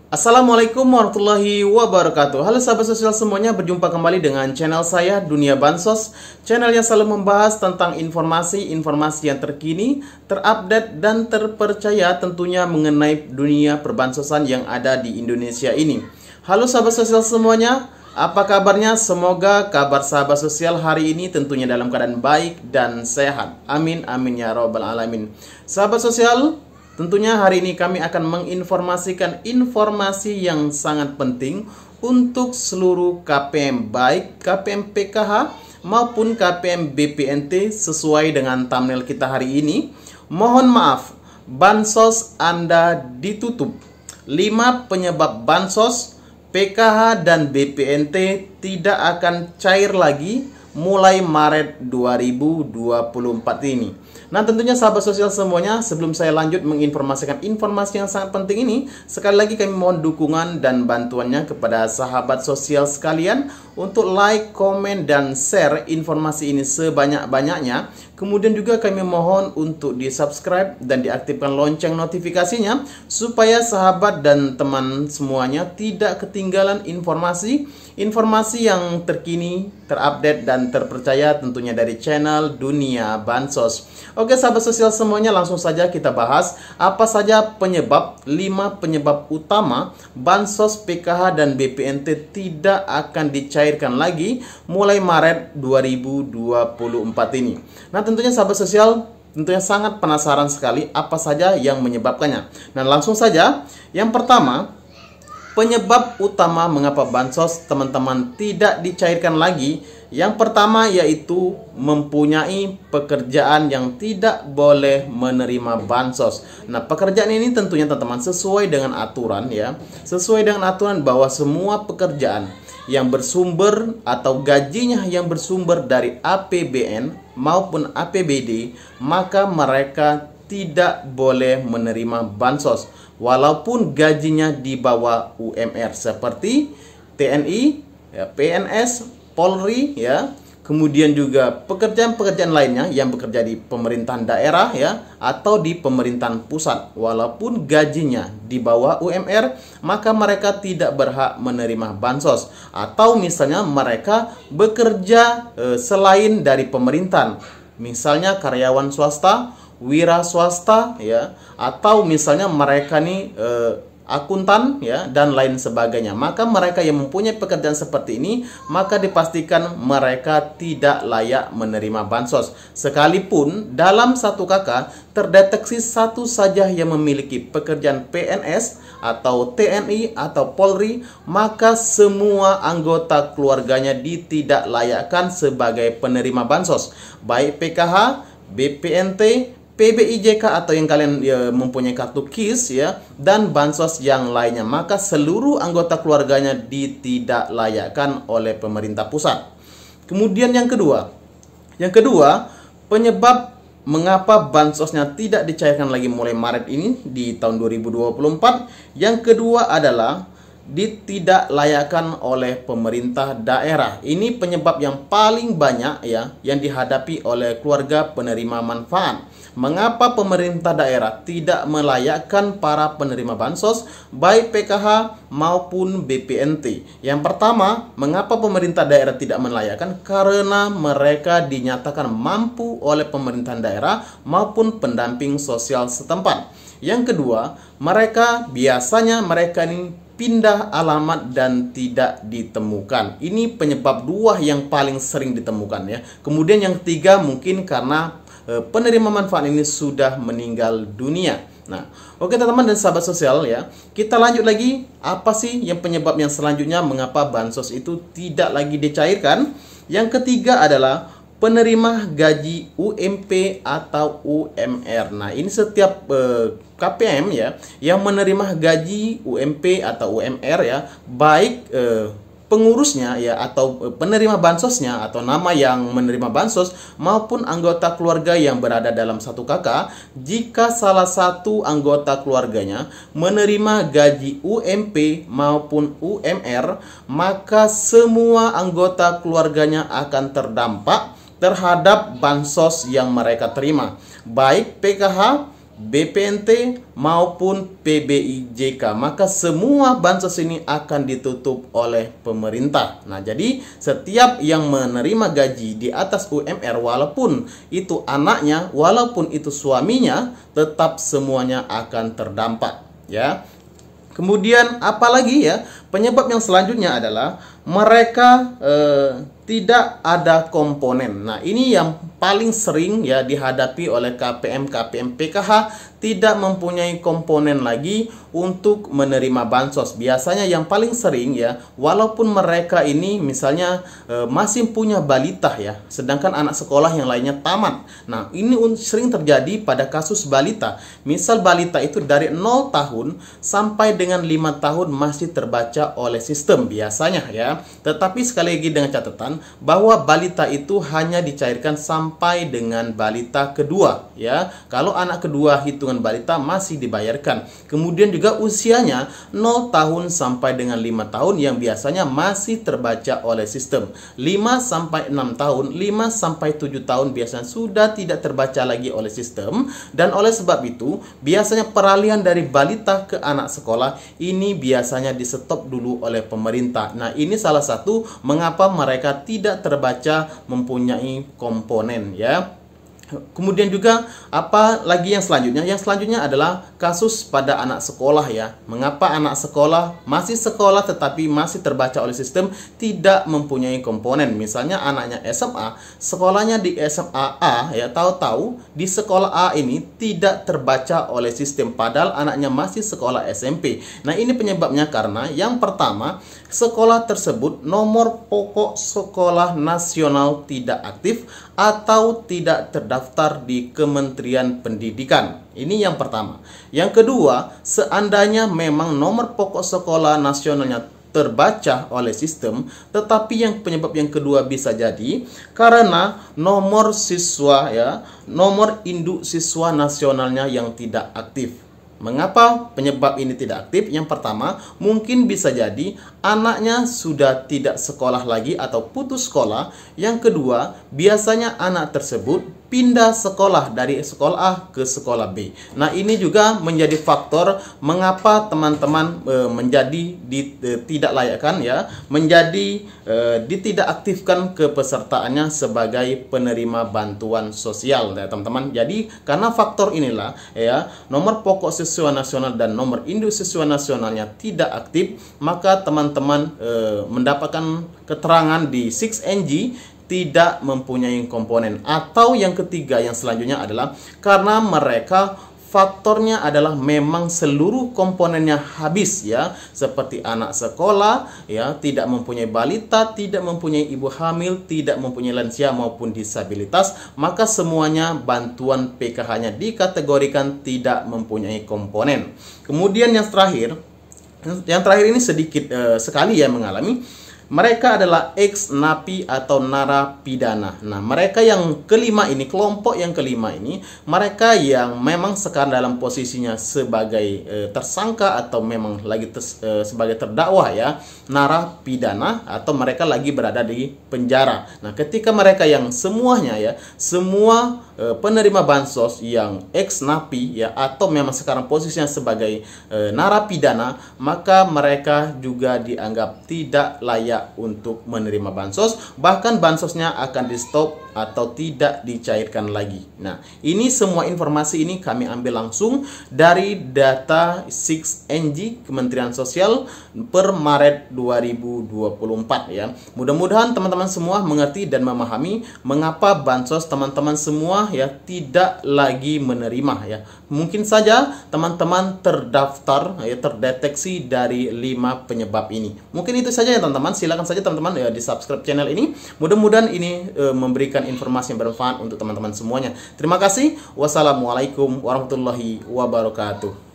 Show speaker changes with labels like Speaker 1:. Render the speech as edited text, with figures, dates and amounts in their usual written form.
Speaker 1: Assalamualaikum warahmatullahi wabarakatuh. Halo sahabat sosial semuanya, berjumpa kembali dengan channel saya Dunia Bansos. Channel yang selalu membahas tentang informasi-informasi yang terkini, terupdate dan terpercaya tentunya mengenai dunia perbansosan yang ada di Indonesia ini. Halo sahabat sosial semuanya, apa kabarnya? Semoga kabar sahabat sosial hari ini tentunya dalam keadaan baik dan sehat. Amin amin ya robbal alamin. Sahabat sosial, tentunya hari ini kami akan menginformasikan informasi yang sangat penting untuk seluruh KPM, baik KPM PKH maupun KPM BPNT sesuai dengan thumbnail kita hari ini. Mohon maaf, bansos Anda ditutup. 5 penyebab bansos PKH dan BPNT tidak akan cair lagi mulai Maret 2024 ini. Nah, tentunya sahabat sosial semuanya, sebelum saya lanjut menginformasikan informasi yang sangat penting ini, sekali lagi kami mohon dukungan dan bantuannya kepada sahabat sosial sekalian untuk like, komen, dan share informasi ini sebanyak-banyaknya. Kemudian juga kami mohon untuk di-subscribe dan diaktifkan lonceng notifikasinya supaya sahabat dan teman semuanya tidak ketinggalan informasi yang terkini, terupdate, dan terpercaya tentunya dari channel Dunia Bansos. Oke sahabat sosial semuanya, langsung saja kita bahas apa saja penyebab, 5 penyebab utama bansos PKH dan BPNT tidak akan dicairkan lagi mulai Maret 2024 ini. Nah, tentunya sahabat sosial tentunya sangat penasaran sekali apa saja yang menyebabkannya. Nah, langsung saja, yang pertama, penyebab utama mengapa bansos teman-teman tidak dicairkan lagi, yang pertama yaitu mempunyai pekerjaan yang tidak boleh menerima bansos. Nah, pekerjaan ini tentunya teman-teman sesuai dengan aturan ya. Sesuai dengan aturan bahwa semua pekerjaan yang bersumber atau gajinya yang bersumber dari APBN maupun APBD, maka mereka tidak boleh menerima bansos walaupun gajinya di bawah UMR seperti TNI, ya, PNS, Polri, ya, kemudian juga pekerjaan-pekerjaan lainnya yang bekerja di pemerintahan daerah ya atau di pemerintahan pusat, walaupun gajinya di bawah UMR, maka mereka tidak berhak menerima bansos. Atau misalnya mereka bekerja selain dari pemerintahan, misalnya karyawan swasta, wira swasta ya, atau misalnya mereka nih akuntan ya dan lain sebagainya. Maka mereka yang mempunyai pekerjaan seperti ini, maka dipastikan mereka tidak layak menerima bansos. Sekalipun dalam satu kakak terdeteksi satu saja yang memiliki pekerjaan PNS atau TNI atau Polri, maka semua anggota keluarganya ditidaklayakkan sebagai penerima bansos, baik PKH, BPNT, PBIJK atau yang kalian mempunyai kartu KIS ya, dan bansos yang lainnya. Maka seluruh anggota keluarganya ditidaklayakkan oleh pemerintah pusat. Kemudian yang kedua, penyebab mengapa bansosnya tidak dicairkan lagi mulai Maret ini di tahun 2024. Yang kedua adalah ditidaklayakkan oleh pemerintah daerah. Ini penyebab yang paling banyak ya yang dihadapi oleh keluarga penerima manfaat. Mengapa pemerintah daerah tidak melayakkan para penerima bansos baik PKH maupun BPNT? Yang pertama, mengapa pemerintah daerah tidak melayakkan? Karena mereka dinyatakan mampu oleh pemerintahan daerah maupun pendamping sosial setempat. Yang kedua, mereka ini pindah alamat dan tidak ditemukan. Ini penyebab dua yang paling sering ditemukan ya. Kemudian yang ketiga mungkin karena penerima manfaat ini sudah meninggal dunia. Nah, oke teman-teman dan sahabat sosial ya, kita lanjut lagi, apa sih yang penyebab yang selanjutnya mengapa bansos itu tidak lagi dicairkan? Yang ketiga adalah penerima gaji UMP atau UMR. Nah, ini setiap KPM ya yang menerima gaji UMP atau UMR ya, baik pengurusnya ya atau penerima bansosnya atau nama yang menerima bansos maupun anggota keluarga yang berada dalam satu kakak, jika salah satu anggota keluarganya menerima gaji UMP maupun UMR, maka semua anggota keluarganya akan terdampak terhadap bansos yang mereka terima, baik PKH, BPNT maupun PBIJK, maka semua bansos ini akan ditutup oleh pemerintah. Nah, jadi setiap yang menerima gaji di atas UMR, walaupun itu anaknya, walaupun itu suaminya, tetap semuanya akan terdampak, ya. Kemudian apalagi ya, penyebab yang selanjutnya adalah mereka tidak ada komponen. Nah, ini yang paling sering ya dihadapi oleh KPM PKH, tidak mempunyai komponen lagi untuk menerima bansos. Biasanya yang paling sering ya, walaupun mereka ini misalnya masih punya balita ya, sedangkan anak sekolah yang lainnya tamat. Nah, ini sering terjadi pada kasus balita. Misal balita itu dari 0 tahun sampai dengan 5 tahun masih terbaca oleh sistem biasanya ya. Tetapi sekali lagi dengan catatan bahwa balita itu hanya dicairkan sampai dengan balita kedua ya. Kalau anak kedua hitungan balita masih dibayarkan. Kemudian juga usianya 0 tahun sampai dengan 5 tahun yang biasanya masih terbaca oleh sistem. 5 sampai 6 tahun, 5 sampai 7 tahun biasanya sudah tidak terbaca lagi oleh sistem, dan oleh sebab itu biasanya peralihan dari balita ke anak sekolah ini biasanya di stop dulu oleh pemerintah. Nah, ini salah satu mengapa mereka tidak terbaca mempunyai komponen ya. Kemudian juga apa lagi yang selanjutnya? Yang selanjutnya adalah kasus pada anak sekolah ya. Mengapa anak sekolah masih sekolah tetapi masih terbaca oleh sistem tidak mempunyai komponen? Misalnya anaknya SMA, sekolahnya di SMA A ya, tahu-tahu di sekolah A ini tidak terbaca oleh sistem padahal anaknya masih sekolah SMP. Nah, ini penyebabnya karena yang pertama, sekolah tersebut nomor pokok sekolah nasional tidak aktif atau tidak terdaftar di Kementerian Pendidikan. Ini yang pertama. Yang kedua, seandainya memang nomor pokok sekolah nasionalnya terbaca oleh sistem, tetapi yang penyebab yang kedua bisa jadi karena nomor siswa ya, nomor induk siswa nasionalnya yang tidak aktif. Mengapa penyebab ini tidak aktif? Yang pertama, mungkin bisa jadi anaknya sudah tidak sekolah lagi atau putus sekolah. Yang kedua, biasanya anak tersebut pindah sekolah dari sekolah A ke sekolah B. Nah, ini juga menjadi faktor mengapa teman-teman menjadi tidak layakkan ya, menjadi tidak aktifkan kepesertaannya sebagai penerima bantuan sosial ya teman-teman. Jadi karena faktor inilah ya, nomor pokok siswa nasional dan nomor induk siswa nasionalnya tidak aktif, maka teman-teman mendapatkan keterangan di 6NG tidak mempunyai komponen. Atau yang ketiga yang selanjutnya adalah karena mereka faktornya adalah memang seluruh komponennya habis ya, seperti anak sekolah ya, tidak mempunyai balita, tidak mempunyai ibu hamil, tidak mempunyai lansia maupun disabilitas, maka semuanya bantuan PKH-nya dikategorikan tidak mempunyai komponen. Kemudian yang terakhir ini sedikit sekali ya mengalami, mereka adalah ex-napi atau narapidana. Nah, mereka yang kelima ini, kelompok yang kelima ini, mereka yang memang sekarang dalam posisinya sebagai tersangka atau memang lagi sebagai terdakwa ya, narapidana, atau mereka lagi berada di penjara. Nah, ketika mereka yang semuanya ya, semua penerima bansos yang ex-napi ya, atau memang sekarang posisinya sebagai narapidana, maka mereka juga dianggap tidak layak untuk menerima bansos, bahkan bansosnya akan di stop atau tidak dicairkan lagi. Nah, ini semua informasi ini kami ambil langsung dari data 6NG Kementerian Sosial per Maret 2024 ya. Mudah-mudahan teman-teman semua mengerti dan memahami mengapa bansos teman-teman semua ya tidak lagi menerima ya. Mungkin saja teman-teman terdaftar ya, terdeteksi dari 5 penyebab ini. Mungkin itu saja ya teman-teman. Silakan saja teman-teman ya di subscribe channel ini. Mudah-mudahan ini memberikan informasi yang bermanfaat untuk teman-teman semuanya. Terima kasih. Wassalamualaikum warahmatullahi wabarakatuh.